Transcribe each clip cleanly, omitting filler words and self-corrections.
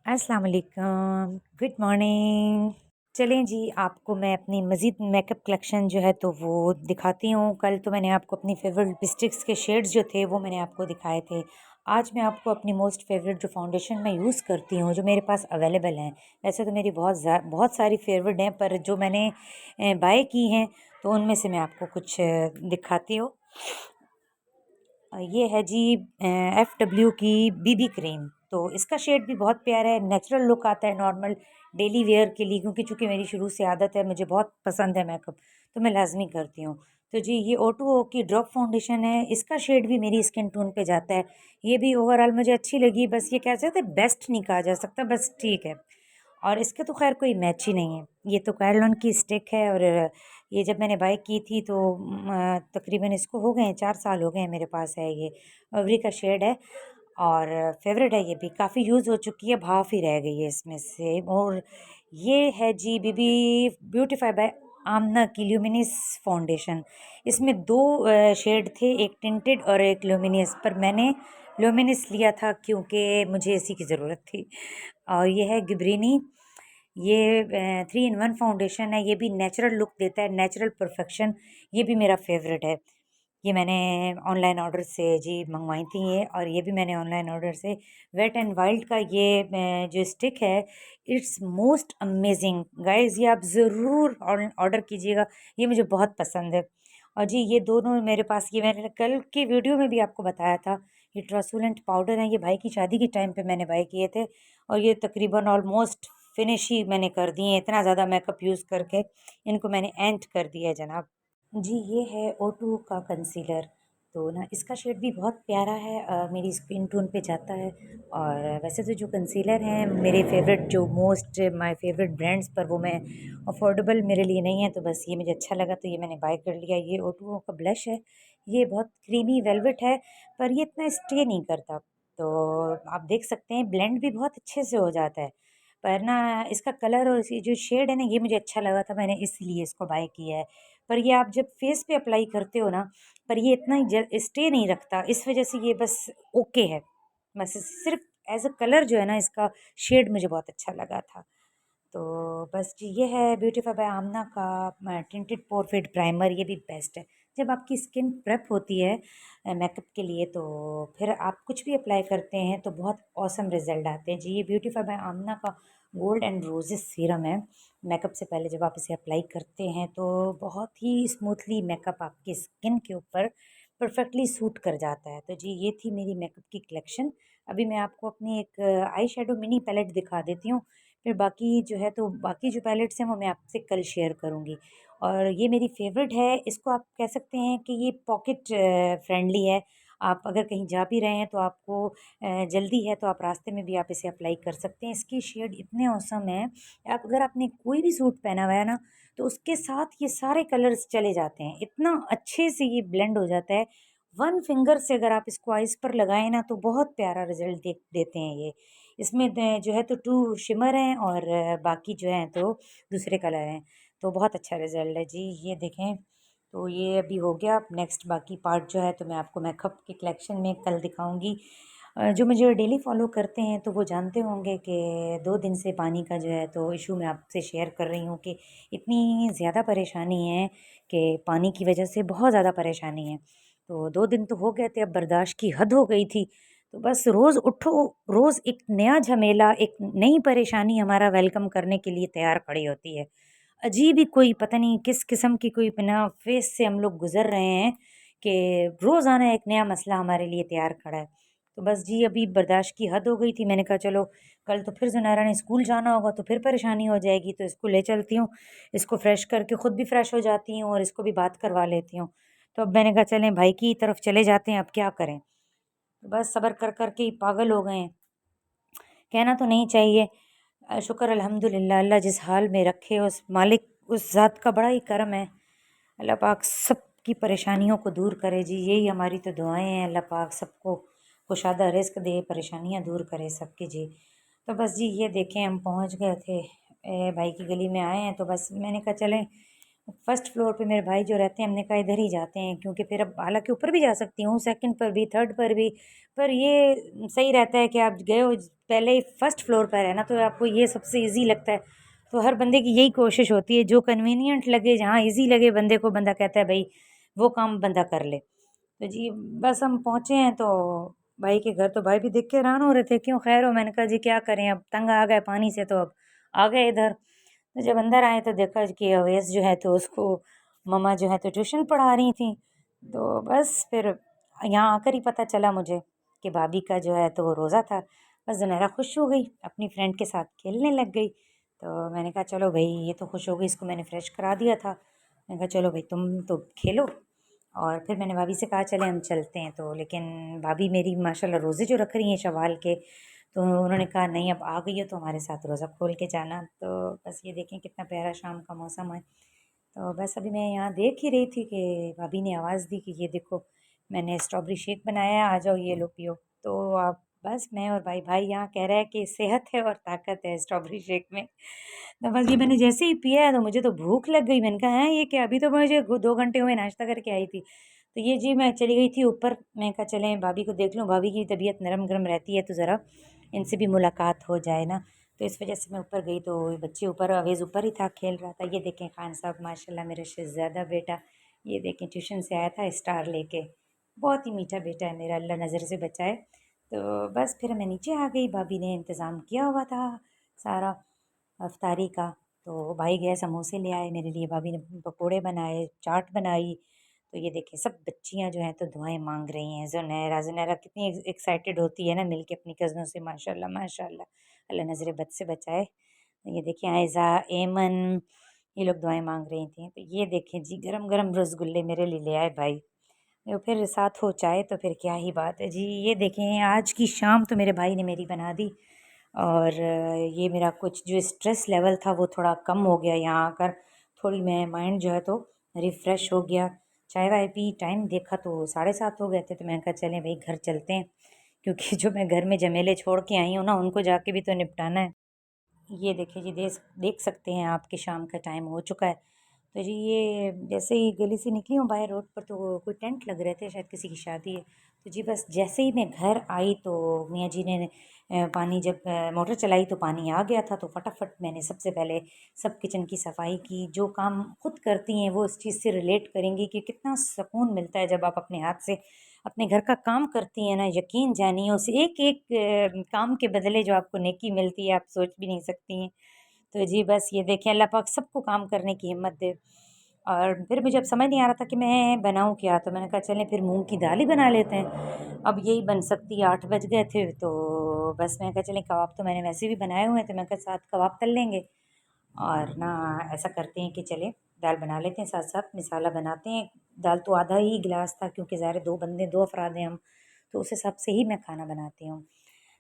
अस्सलाम वालेकुम, good morning. चलें जी, आपको मैं अपनी मज़ीद मेकअप कलेक्शन जो है तो वो दिखाती हूँ। कल तो मैंने आपको अपनी फ़ेवरेट लिपस्टिक्स के शेड्स जो थे वो मैंने आपको दिखाए थे। आज मैं आपको अपनी मोस्ट फ़ेवरेट जो फाउंडेशन मैं यूज़ करती हूँ, जो मेरे पास अवेलेबल हैं। वैसे तो मेरी बहुत सारी फ़ेवरेट हैं, पर जो मैंने बाय की हैं तो उनमें से मैं आपको कुछ दिखाती हूँ। ये है जी FW की बीबी क्रीम। तो इसका शेड भी बहुत प्यारा है, नेचुरल लुक आता है नॉर्मल डेली वेयर के लिए, क्योंकि चूँकि मेरी शुरू से आदत है, मुझे बहुत पसंद है मेकअप, तो मैं लाज़मी करती हूँ। तो जी ये O2O की ड्रॉप फाउंडेशन है, इसका शेड भी मेरी स्किन टोन पे जाता है। ये भी ओवरऑल मुझे अच्छी लगी, बस ये कह सकते हैं बेस्ट नहीं कहा जा सकता, बस ठीक है। और इसके तो ख़ैर कोई मैच ही नहीं है। ये तो कैरलॉन की स्टिक है, और ये जब मैंने बाय की थी तो तकरीबन इसको हो गए हैं 4 साल हो गए हैं मेरे पास है ये। इवरी का शेड है और फ़ेवरेट है ये भी, काफ़ी यूज़ हो चुकी है, भाफ़ ही रह गई है इसमें से। और ये है जी बीबी ब्यूटीफाई बाय आमना की ल्यूमिनस फाउंडेशन। इसमें 2 शेड थे, एक टिंटेड और एक ल्यूमिनस, पर मैंने ल्यूमिनस लिया था क्योंकि मुझे इसी की ज़रूरत थी। और ये है गिबरेनी, ये 3 इन 1 फाउंडेशन है, ये भी नेचुरल लुक देता है, नेचुरल परफेक्शन, ये भी मेरा फ़ेवरेट है। ये मैंने ऑनलाइन ऑर्डर से जी मंगवाई थी ये, और ये भी मैंने ऑनलाइन ऑर्डर से वेट एंड वाइल्ड का ये जो स्टिक है, इट्स मोस्ट अमेजिंग गाइस, ये आप ज़रूर ऑर्डर कीजिएगा, ये मुझे बहुत पसंद है। और जी ये दोनों मेरे पास, ये मैंने कल की वीडियो में भी आपको बताया था, ये ट्रांसलूसेंट पाउडर है, ये भाई की शादी के टाइम पे मैंने बाय किए थे, और ये तकरीबन ऑलमोस्ट फिनिश ही मैंने कर दिए हैं, इतना ज़्यादा मेकअप यूज़ करके इनको मैंने एंड कर दिया है जनाब। जी ये है O2 का कंसीलर। तो ना इसका शेड भी बहुत प्यारा है, मेरी स्किन टोन पे जाता है। और वैसे तो जो कंसीलर हैं मेरे फेवरेट, जो मोस्ट माय फेवरेट ब्रांड्स, पर वो मैं अफोर्डेबल मेरे लिए नहीं है, तो बस ये मुझे अच्छा लगा तो ये मैंने बाय कर लिया। ये O2O का ब्लश है, ये बहुत क्रीमी वेलवेट है, पर ये इतना स्टे नहीं करता। तो आप देख सकते हैं ब्लेंड भी बहुत अच्छे से हो जाता है, पर ना इसका कलर और इसकी जो शेड है ना, ये मुझे अच्छा लगा था, मैंने इसलिए इसको बाय किया है। पर ये आप जब फेस पे अप्लाई करते हो ना, पर ये इतना स्टे नहीं रखता, इस वजह से ये बस ओके है। बस सिर्फ एज अ कलर जो है ना, इसका शेड मुझे बहुत अच्छा लगा था। तो बस जी ये है ब्यूटीफाई बाय आमना का टिंटेड पोरफिट प्राइमर, ये भी बेस्ट है। जब आपकी स्किन प्रेप होती है मेकअप के लिए, तो फिर आप कुछ भी अप्लाई करते हैं तो बहुत औसम रिजल्ट आते हैं। जी ये ब्यूटीफाई बाय आमना का गोल्ड एंड रोजेस सीरम है। मेकअप से पहले जब आप इसे अप्लाई करते हैं तो बहुत ही स्मूथली मेकअप आपकी स्किन के ऊपर परफेक्टली सूट कर जाता है। तो जी ये थी मेरी मेकअप की कलेक्शन। अभी मैं आपको अपनी एक आई शेडो मिनी पैलेट दिखा देती हूँ, फिर बाकी जो है तो बाकी जो पैलेट्स हैं वो मैं आपसे कल शेयर करूँगी। और ये मेरी फ़ेवरेट है, इसको आप कह सकते हैं कि ये पॉकेट फ्रेंडली है। आप अगर कहीं जा भी रहे हैं तो आपको जल्दी है तो आप रास्ते में भी आप इसे अप्लाई कर सकते हैं। इसकी शेड इतने औसम हैं, आप अगर आपने कोई भी सूट पहना हुआ है ना, तो उसके साथ ये सारे कलर्स चले जाते हैं, इतना अच्छे से ये ब्लेंड हो जाता है। वन फिंगर से अगर आप इसको आइज़ पर लगाएँ ना, तो बहुत प्यारा रिज़ल्ट देते हैं ये। इसमें जो है तो 2 शिमर हैं, और बाकी जो हैं तो दूसरे कलर हैं। तो बहुत अच्छा रिज़ल्ट है जी, ये देखें। तो ये अभी हो गया, अब नेक्स्ट बाकी पार्ट जो है तो मैं आपको मेकअप के कलेक्शन में कल दिखाऊँगी। जो मुझे डेली फ़ॉलो करते हैं तो वो जानते होंगे कि 2 दिन से पानी का जो है तो इशू मैं आपसे शेयर कर रही हूँ कि इतनी ज़्यादा परेशानी है कि पानी की वजह से बहुत ज़्यादा परेशानी है। तो 2 दिन तो हो गए थे, अब बर्दाश्त की हद हो गई थी। तो बस रोज़ उठो, रोज़ एक नया झमेला, एक नई परेशानी हमारा वेलकम करने के लिए तैयार खड़ी होती है। अजीब ही कोई पता नहीं किस किस्म की कोई ना फ़ेज़ से हम लोग गुज़र रहे हैं कि रोज़ाना एक नया मसला हमारे लिए तैयार खड़ा है। तो बस जी अभी बर्दाश्त की हद हो गई थी, मैंने कहा चलो कल तो फिर ज़ुनैरा ने स्कूल जाना होगा तो फिर परेशानी हो जाएगी, तो इसको ले चलती हूँ। इसको फ्रेश करके खुद भी फ्रेश हो जाती हूँ और इसको भी बात करवा लेती हूँ। तो अब मैंने कहा चलें भाई की तरफ चले जाते हैं, अब क्या करें? तो बस सब्र कर कर के ही पागल हो गए हैं। कहना तो नहीं चाहिए। शुक्र अल्हम्दुलिल्लाह, अल्लाह जिस हाल में रखे उस मालिक, उस ज़ात का बड़ा ही करम है। अल्लाह पाक सबकी परेशानियों को दूर करे जी, यही हमारी तो दुआएं हैं। अल्लाह पाक सबको कुशादा रिज़्क दे, परेशानियां दूर करे सबकी जी। तो बस जी ये देखें हम पहुंच गए थे, भाई की गली में आए हैं, तो बस मैंने कहा चलें फर्स्ट फ्लोर पे मेरे भाई जो रहते हैं, हमने कहा इधर ही जाते हैं, क्योंकि फिर अब हालांकि ऊपर भी जा सकती हूँ, सेकंड पर भी, थर्ड पर भी, पर ये सही रहता है कि आप गए हो पहले ही फर्स्ट फ्लोर पर है ना, तो आपको ये सबसे इजी लगता है। तो हर बंदे की यही कोशिश होती है, जो कन्वीनियंट लगे, जहाँ इजी लगे बंदे को, बंदा कहता है भाई वो काम बंदा कर ले। तो जी बस हम पहुँचे हैं तो भाई के घर, तो भाई भी देख के हैरान हो रहे थे, क्यों खैर हो? मैंने कहा जी क्या करें, अब तंग आ गए पानी से, तो अब आ गए इधर। तो जब अंदर आए तो देखा कि अवैस जो है तो उसको मम्मा जो है तो ट्यूशन पढ़ा रही थी। तो बस फिर यहाँ आकर ही पता चला मुझे कि भाभी का जो है तो वो रोज़ा था। बस ज़ुनैरा खुश हो गई, अपनी फ्रेंड के साथ खेलने लग गई। तो मैंने कहा चलो भाई, ये तो खुश हो गई, इसको मैंने फ्रेश करा दिया था। मैंने कहा चलो भाई तुम तो खेलो। और फिर मैंने भाभी से कहा चले हम चलते हैं, तो लेकिन भाभी मेरी माशाल्लाह रोज़े जो रख रही हैं शवाल के, तो उन्होंने कहा नहीं अब आ गई हो तो हमारे साथ रोज़ा खोल के जाना। तो बस ये देखें कितना प्यारा शाम का मौसम है। तो बस अभी मैं यहाँ देख ही रही थी कि भाभी ने आवाज़ दी कि ये देखो मैंने स्ट्रॉबेरी शेक बनाया है, आ जाओ ये लो पियो। तो आप बस मैं और भाई भाई यहाँ कह रहा है कि सेहत है और ताकत है स्ट्रॉबेरी शेक में। तो बस ये मैंने जैसे ही पिया है तो मुझे तो भूख लग गई। मैंने कहा है ये क्या, अभी तो मुझे 2 घंटे हुए नाश्ता करके आई थी। तो ये जी मैं चली गई थी ऊपर, मैं कहा चलें भाभी को देख लूँ, भाभी की तबीयत नरम गरम रहती है तो ज़रा इनसे भी मुलाकात हो जाए ना। तो इस वजह से मैं ऊपर गई, तो बच्चे ऊपर, अवेज़ ऊपर ही था खेल रहा था। ये देखें खान साहब माशाल्लाह मेरा शहज़ादा बेटा, ये देखें ट्यूशन से आया था स्टार लेके। बहुत ही मीठा बेटा है मेरा, अल्लाह नज़र से बचाए। तो बस फिर मैं नीचे आ गई, भाभी ने इंतज़ाम किया हुआ था सारा अफ्तारी का। तो भाई गए समोसे ले आए मेरे लिए, भाभी ने पकोड़े बनाए, चाट बनाई। तो ये देखिए सब बच्चियां जो हैं तो दुआएं मांग रही हैं। ज़ुनैरा ज़ुनैरा कितनी एक्साइटेड होती है ना मिलके अपनी कज़नों से, माशाल्लाह माशाल्लाह, अल्लाह नज़र बद से बचाए। तो ये देखिए आयज़ा, एमन, ये लोग दुआएं मांग रही थी। तो ये देखें जी गरम गरम रसगुल्ले मेरे लिए ले आए भाई। तो फिर साथ हो चाय तो फिर क्या ही बात है जी। ये देखें आज की शाम तो मेरे भाई ने मेरी बना दी। और ये मेरा कुछ जो स्ट्रेस लेवल था वो थोड़ा कम हो गया यहाँ आकर। थोड़ी मैं माइंड जो है तो रिफ़्रेश हो गया। चाय वाय पी, टाइम देखा तो 7:30 हो गए थे। तो मैंने कहा चलें भाई घर चलते हैं, क्योंकि जो मैं घर में झमेले छोड़ के आई हूँ ना उनको जाके भी तो निपटाना है। ये देखिए जी, देख देख सकते हैं आपकी शाम का टाइम हो चुका है। तो जी ये जैसे ही गली से निकली हूँ बाहर रोड पर, तो कोई टेंट लग रहे थे, शायद किसी की शादी है। तो जी बस जैसे ही मैं घर आई तो मियाँ जी ने पानी, जब मोटर चलाई तो पानी आ गया था। तो फटाफट मैंने सबसे पहले सब किचन की सफाई की। जो काम खुद करती हैं वो इस चीज़ से रिलेट करेंगी कि कितना सुकून मिलता है जब आप अपने हाथ से अपने घर का काम करती हैं ना। यकीन जानिए उस एक एक काम के बदले जो आपको नेकी मिलती है आप सोच भी नहीं सकती हैं। तो जी बस ये देखें अल्लाह पाक सबको काम करने की हिम्मत दे। और फिर मुझे अब समझ नहीं आ रहा था कि मैं बनाऊँ क्या, तो मैंने कहा चलें फिर मूँग की दाल ही बना लेते हैं। अब यही बन सकती है, 8 बज गए थे। तो बस मैंने कहा चलें कबाब तो मैंने वैसे भी बनाए हुए हैं, तो मैंने कहा साथ कबाब तल लेंगे। और ना ऐसा करते हैं कि चले दाल बना लेते हैं, साथ साथ मिसाला बनाते हैं। दाल तो आधा ही गिलास था, क्योंकि ज़ाहिर है 2 बंदे 2 अफराद हैं हम, तो उस हिसाब से ही मैं खाना बनाती हूँ।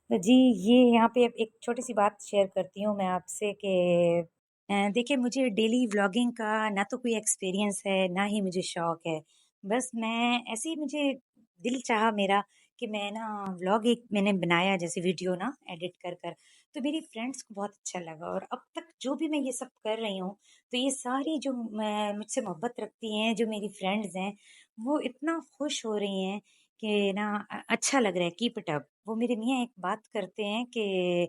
तो जी ये यहाँ पे अब एक छोटी सी बात शेयर करती हूँ मैं आपसे कि देखिए मुझे डेली व्लॉगिंग का ना तो कोई एक्सपीरियंस है, ना ही मुझे शौक है। बस मैं ऐसे ही, मुझे दिल चाहा मेरा कि मैं ना व्लॉग एक मैंने बनाया, जैसे वीडियो ना एडिट कर कर, तो मेरी फ्रेंड्स को बहुत अच्छा लगा। और अब तक जो भी मैं ये सब कर रही हूँ, तो ये सारी जो मुझसे मोहब्बत रखती हैं जो मेरी फ्रेंड्स हैं, वो इतना खुश हो रही हैं कि ना अच्छा लग रहा है, कीप इट अप। वो मेरे मियाँ एक बात करते हैं कि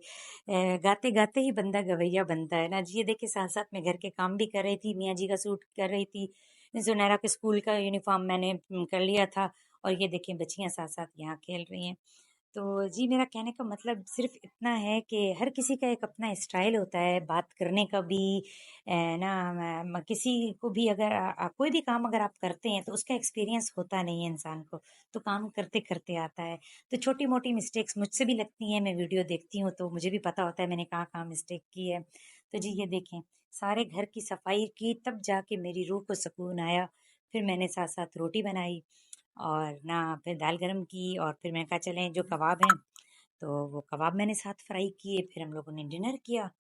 गाते गाते ही बंदा गवैया बनता है ना जी। ये देखिए साथ साथ मैं घर के काम भी कर रही थी, मियाँ जी का सूट कर रही थी, जुनैरा के स्कूल का यूनिफॉर्म मैंने कर लिया था। और ये देखिए बच्चियाँ साथ साथ यहाँ खेल रही हैं। तो जी मेरा कहने का मतलब सिर्फ इतना है कि हर किसी का एक अपना स्टाइल होता है बात करने का भी। ना किसी को भी अगर कोई भी काम अगर आप करते हैं तो उसका एक्सपीरियंस होता नहीं है इंसान को, तो काम करते करते आता है। तो छोटी मोटी मिस्टेक्स मुझसे भी लगती हैं, मैं वीडियो देखती हूँ तो मुझे भी पता होता है मैंने कहाँ कहाँ मिस्टेक की है। तो जी ये देखें सारे घर की सफाई की, तब जाके मेरी रूह को सुकून आया। फिर मैंने साथ साथ रोटी बनाई और ना फिर दाल गरम की, और फिर मैंने कहा चलें जो कबाब हैं तो वो कबाब मैंने साथ फ्राई किए। फिर हम लोगों ने डिनर किया।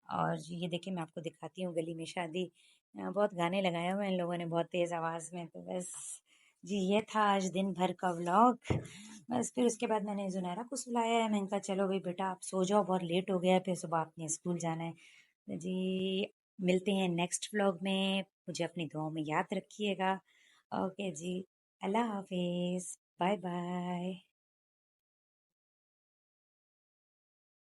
और ये देखिए मैं आपको दिखाती हूँ गली में शादी, बहुत गाने लगाए हुए हैं इन लोगों ने बहुत तेज़ आवाज़ में। तो बस जी ये था आज दिन भर का व्लॉग। बस फिर उसके बाद मैंने जुनैरा को सुलाया है, मैंने कहा चलो भाई बेटा आप सो जाओ, बहुत लेट हो गया है, फिर सुबह आपने स्कूल जाना है। तो जी मिलते हैं नेक्स्ट व्लॉग में। मुझे अपनी दुआओं में याद रखिएगा। ओके जी। अल्लाह हाफिज़। Bye bye.